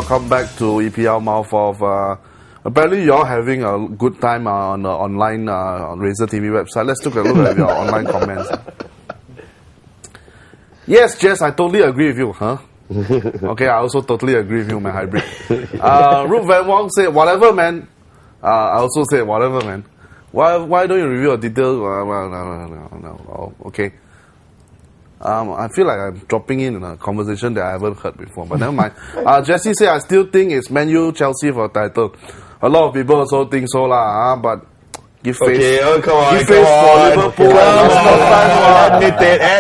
welcome back to EPL Mouth-Off. Apparently you're having a good time on the online Razor TV website. Let's take a look at your online comments. Yes, Jess, I totally agree with you, huh? Okay, I also totally agree with you, my hybrid. Ruth Van Wong said, whatever, man. I also said, whatever, man. Why don't you review a detail? No. Okay. I feel like I'm dropping in a conversation that I haven't heard before, but never mind. Jesse said, I still think it's Man U Chelsea for a title. A lot of people also think so, but give face. Okay, come on, give face for Liverpool.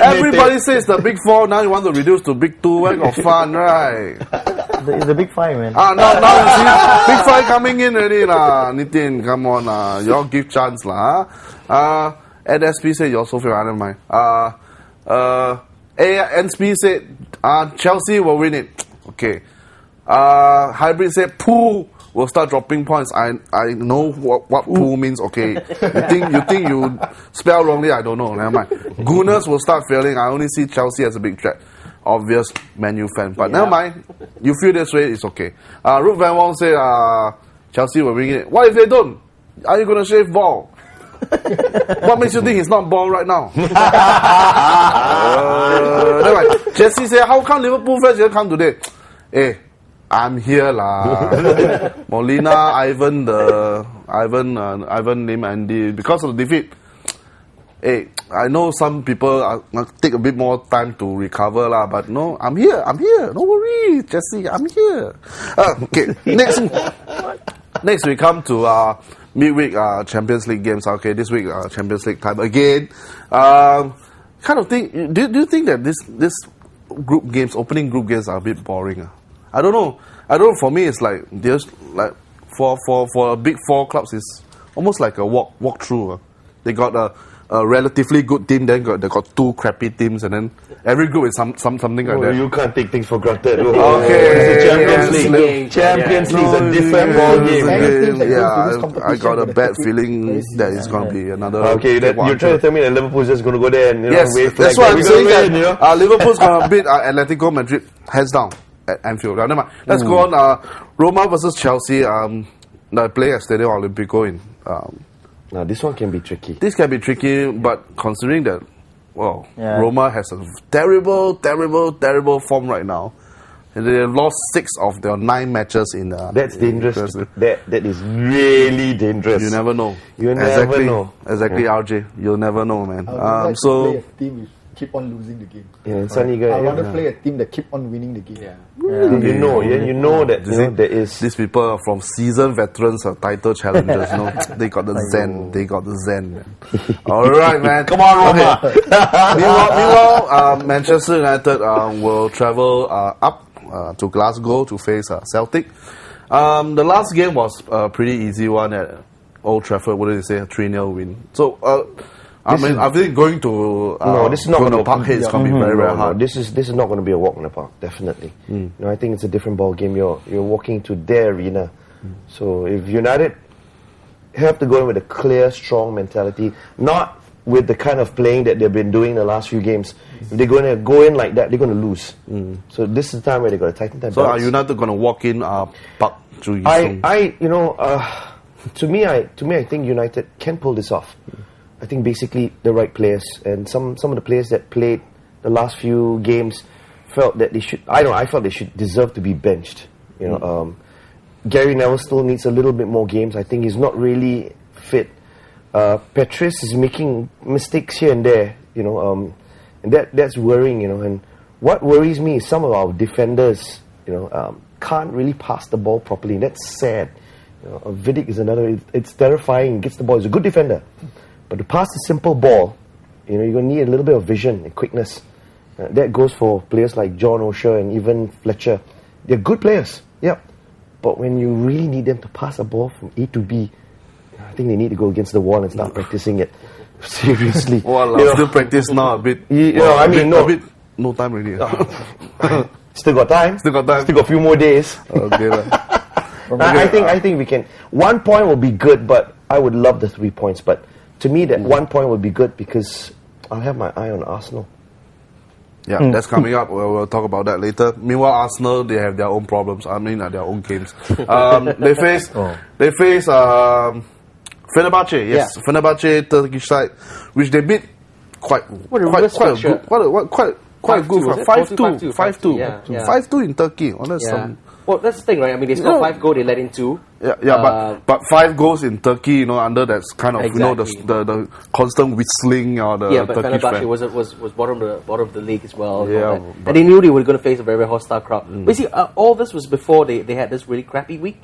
Everybody says the big four, now you want to reduce to big two. Where got fun, right? It's the big five, man. Now you see, big five coming in already, Nitin, come on, you all give chance, And SP said, you also feel, I don't mind. NSP said, Chelsea will win it. Okay. Hybrid said, Pooh will start dropping points. I know what Pooh means. Okay. You think you spell wrongly? I don't know. Never mind. Gunners will start failing. I only see Chelsea as a big threat. Obvious Man U fan. But never mind. You feel this way, it's okay. Ruth Van Wong said, Chelsea will win it. What if they don't? Are you going to shave ball? What makes you think he's not bald right now? Anyway, Jesse said, how come Liverpool fans didn't come today? Hey, I'm here lah. Molina, Ivan, Lim, Andy, because of the defeat. Hey, I know some people take a bit more time to recover lah, but no, I'm here. No worry, Jesse, I'm here. Okay, next we come to midweek Champions League games. Okay, this week Champions League time again. Kind of think. Do you think that this group games, opening group games, are a bit boring? I don't know. For me, it's like just like for a big four clubs, it's almost like a walk through. They got a relatively good team, then they got two crappy teams, and then every group is something like that. You can't take things for granted. Okay, it's a Champions League. Champions League is a different ball game. Yeah, I got a bad feeling that it's going to be another. Okay, you're trying to tell me that Liverpool's just going to go there and wait for that's what I'm saying. Liverpool's going to beat Atletico Madrid hands down at Anfield. Never mind. Let's go on. Roma versus Chelsea. They play at Stadio Olimpico in. Now this one can be tricky. This can be tricky, but considering that, Roma has a terrible form right now. And they have lost 6 of their 9 matches in. That's dangerous. That is really dangerous. You never know. You never know. Exactly, RJ. You'll never know, man. Play a team with keep on losing the game. I want to play a team that keep on winning the game. You know that there is. These people are from seasoned veterans or title challengers. They got the zen. They got the zen. Man. All right, man. Come on, Roma. Meanwhile, Manchester United will travel up to Glasgow to face Celtic. The last game was a pretty easy one at Old Trafford. What did you say? A 3-0 win. So. I think going to this is not going to Parkhead is going to be very hard. This is not going to be a walk in the park, definitely. I think it's a different ball game. You're walking to their arena. So if United have to go in with a clear, strong mentality, not with the kind of playing that they've been doing the last few games. If they're going to go in like that, they're going to lose. So this is the time where they've got to tighten their belts. So are United going to walk in Park Ju-Yi? To me, I think United can pull this off. I think basically the right players and some of the players that played the last few games felt that they should. I felt they should deserve to be benched. Gary Neville still needs a little bit more games. I think he's not really fit. Petrus is making mistakes here and there. And that's worrying. And what worries me is some of our defenders. Can't really pass the ball properly. And that's sad. Vidic is another. It's terrifying. He gets the ball. He's a good defender. But to pass a simple ball, you're going to need a little bit of vision and quickness. That goes for players like John O'Shea and even Fletcher. They're good players, but when you really need them to pass a ball from A to B, I think they need to go against the wall and start practicing it. Seriously. Still practice now a bit. No time really. Still got time. Still got a few more days. Okay. I think we can. 1 point will be good, but I would love the 3 points. But to me, that 1 point would be good because I'll have my eye on Arsenal. Yeah, that's coming up. We'll talk about that later. Meanwhile, Arsenal, they have their own problems. I mean, their own games. They face Fenerbahce. Yes, yeah. Fenerbahce, Turkish side, which they beat quite good. 5-2. 5-2 in Turkey. Well, that's the thing, right? I mean, they scored 5 goals, they let in 2. But 5 goals in Turkey, under that kind of, the constant whistling or the but Turkish Fenerbahce fan. was bottom of the league as well. Yeah, and they knew they were going to face a very, very hostile crowd. But you see, all this was before they had this really crappy week.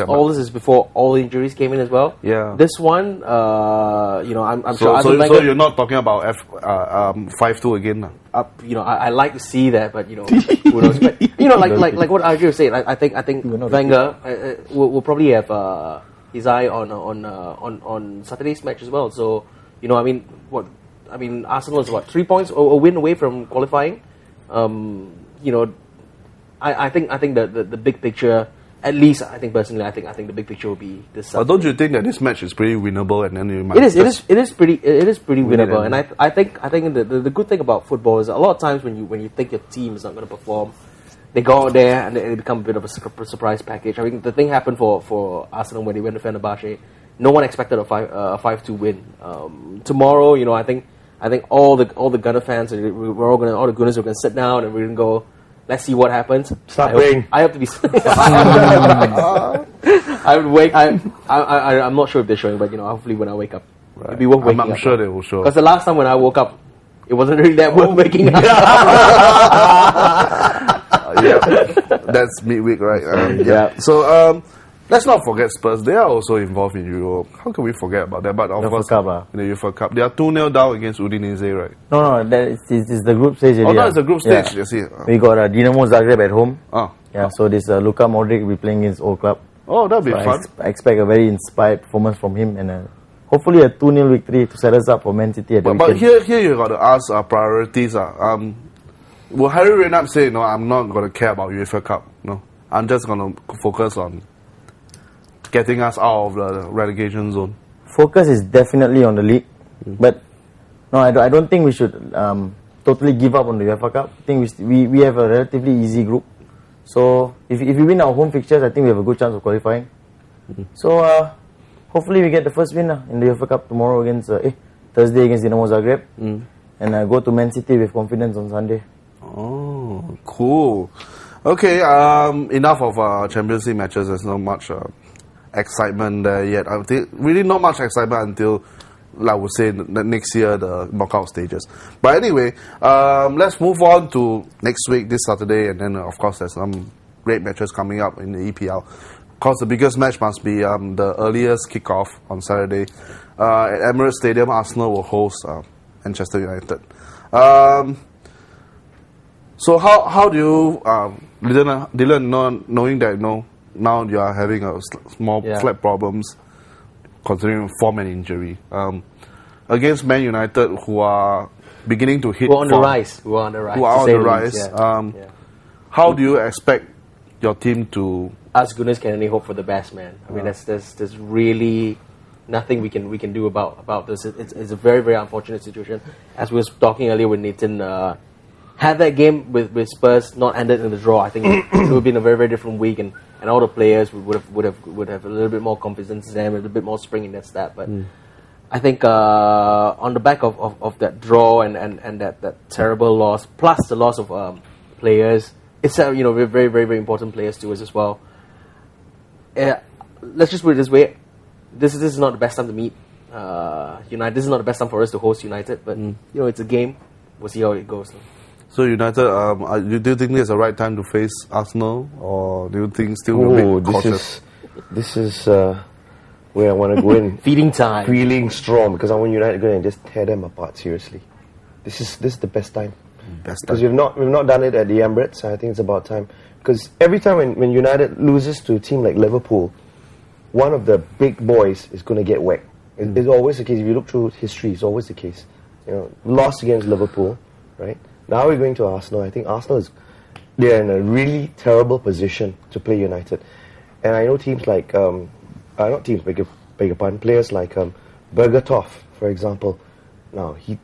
All this is before all injuries came in as well. Yeah. This one, I'm sure. So you're not talking about 5-2 again? I like to see that, but who knows? But like what Arjun was saying, I think Wenger will probably have his eye on Saturday's match as well. So Arsenal is 3 points or a win away from qualifying. I think the big picture. At least, I think personally, I think the big picture will be this. Saturday. But don't you think that this match is pretty winnable, and then you might? It is pretty winnable, and I think the good thing about football is that a lot of times when you think your team is not going to perform, they go out there and they become a bit of a surprise package. I mean, the thing happened for Arsenal when they went to Fenerbahce. No one expected a 5-2 win. Tomorrow, I think all the Gunner fans, all the Gunners are going to sit down and we're going to go. Let's see what happens. Stop praying. I have to be. I'm not sure if they're showing, but hopefully when I wake up, it'll be worth waking up. I'm sure they will show. Because the last time when I woke up, it wasn't really that worth waking up. That's midweek, right? So let's not forget Spurs. They are also involved in Europe. How can we forget about that? But of course, in the UEFA Cup, they are 2-0 down against Udinese, right? No, it's the group stage. It's the group stage. You see, we got Dinamo Zagreb at home. So this Luka Modric will be playing against old club. Oh, that'll be fun. I expect a very inspired performance from him and hopefully a 2-0 victory to set us up for Man City at the weekend. But here you got to ask priorities. Will Harry Redknapp say, no, I'm not going to care about UEFA Cup. No, I'm just going to focus on getting us out of the relegation zone. Focus is definitely on the league, but no, I don't think we should totally give up on the UEFA Cup. I think we have a relatively easy group, so if we win our home fixtures, I think we have a good chance of qualifying. So hopefully we get the first win in the UEFA Cup tomorrow against Thursday against Dinamo Zagreb, and go to Man City with confidence on Sunday. Oh, cool. Okay, enough of Champions League matches. There's not much excitement there yet. I think really not much excitement until, I would say, the next year, the knockout stages. But anyway, let's move on to next week, this Saturday, and then of course there's some great matches coming up in the EPL. Of course, the biggest match must be the earliest kickoff on Saturday at Emirates Stadium. Arsenal will host Manchester United. So how do you, Dylan, knowing that now you are having a small flat problems considering form and injury against Man United, who are beginning to hit who are on the rise. How do you expect your team to? Us Gunners can only hope for the best, man. I mean, there's really nothing we can do about this. It's a very, very unfortunate situation. As we were talking earlier with Nathan, had that game with Spurs not ended in the draw, I think it would have been a very, very different week, and all the players would have a little bit more confidence in them, a little bit more spring in their step. But I think on the back of that draw and that terrible loss, plus the loss of players, it's very, very, very important players to us as well. Let's just put it this way: this is not the best time to meet United. This is not the best time for us to host United, but it's a game. We'll see how it goes. So United, do you think it's the right time to face Arsenal, or do you think still a bit cautious? This is where I want to go in. Feeding time. Feeling strong, because I want United to go in and just tear them apart. Seriously, this is the best time. Because we've not done it at the Emirates. I think it's about time. Because every time when United loses to a team like Liverpool, one of the big boys is going to get whacked. It's always the case. If you look through history, it's always the case. Lost against Liverpool, right? Now we're going to Arsenal. I think Arsenal they're in a really terrible position to play United. And I know teams like, players like Bergatoff, for example. Now, he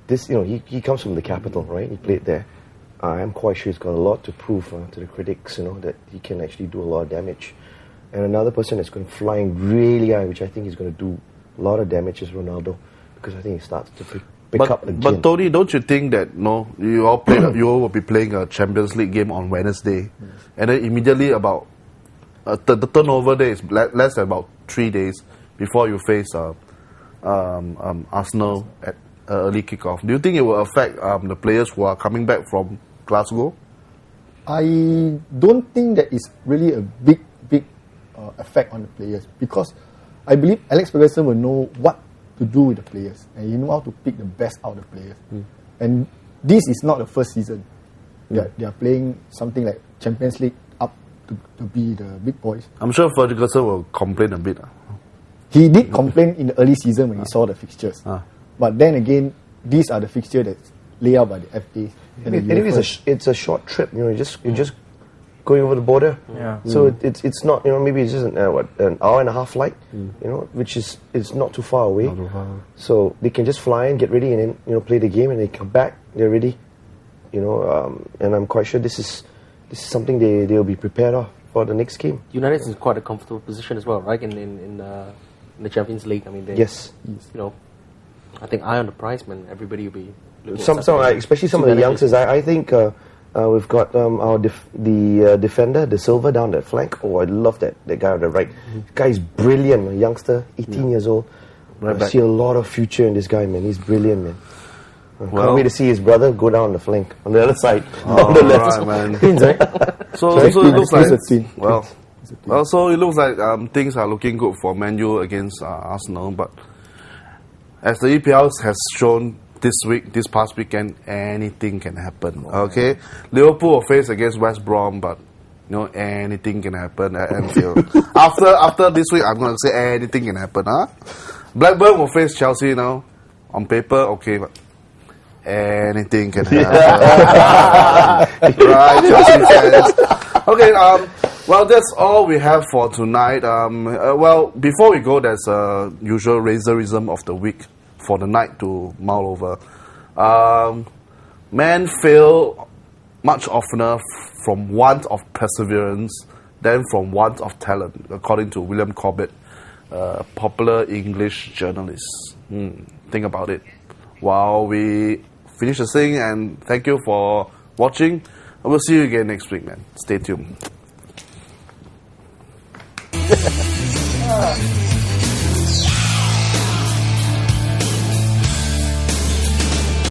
comes from the capital, right? He played there. I am quite sure he's got a lot to prove to the critics, that he can actually do a lot of damage. And another person that's going flying really high, which I think is going to do a lot of damage, is Ronaldo, because I think he starts to pick up again. But Tony, don't you think that you all will be playing a Champions League game on Wednesday, and then immediately about the turnover day is less than about 3 days before you face Arsenal at early kickoff. Do you think it will affect the players who are coming back from Glasgow? I don't think that it's really a big effect on the players, because I believe Alex Ferguson will know what to do with the players, and he know how to pick the best out of the players. And this is not the first season. They are playing something like Champions League up to be the big boys. I'm sure Ferguson will complain a bit. He did complain in the early season when he saw the fixtures. But then again, these are the fixtures that's laid out by the FA. Anyway, it's a short trip. You're just going over the border. So it's not. Maybe it's just an hour and a half flight. Which is not too far away. So they can just fly and get ready, and then play the game, and they come back. They're ready. And I'm quite sure this is something they'll be prepared for the next game. United is in quite a comfortable position as well, right? In the Champions League. I mean, yes. I think eye on the prize, man. Everybody will be especially some of the youngsters. I think we've got our defender, De Silva, down that flank. Oh, I love that guy on the right. The guy's brilliant, a youngster, 18 years old. I see a lot of future in this guy, man. He's brilliant, man. Can't wait to see his brother go down the flank on the other side, on the left. Right, man. Twins, right? So it looks like so it looks like things are looking good for Man U against Arsenal, but as the EPL has shown this past weekend, anything can happen. Okay, Liverpool will face against West Brom, but anything can happen at Anfield. after this week, I'm gonna say anything can happen. Blackburn will face Chelsea now. On paper, okay, but anything can happen. Right, Chelsea fans. Okay, well, that's all we have for tonight. Well, before we go, there's a usual Razorism of the week for the night to mull over. Men fail much oftener from want of perseverance than from want of talent, according to William Corbett, a popular English journalist. Think about it. While we finish the thing, and thank you for watching. I will see you again next week, man. Stay tuned.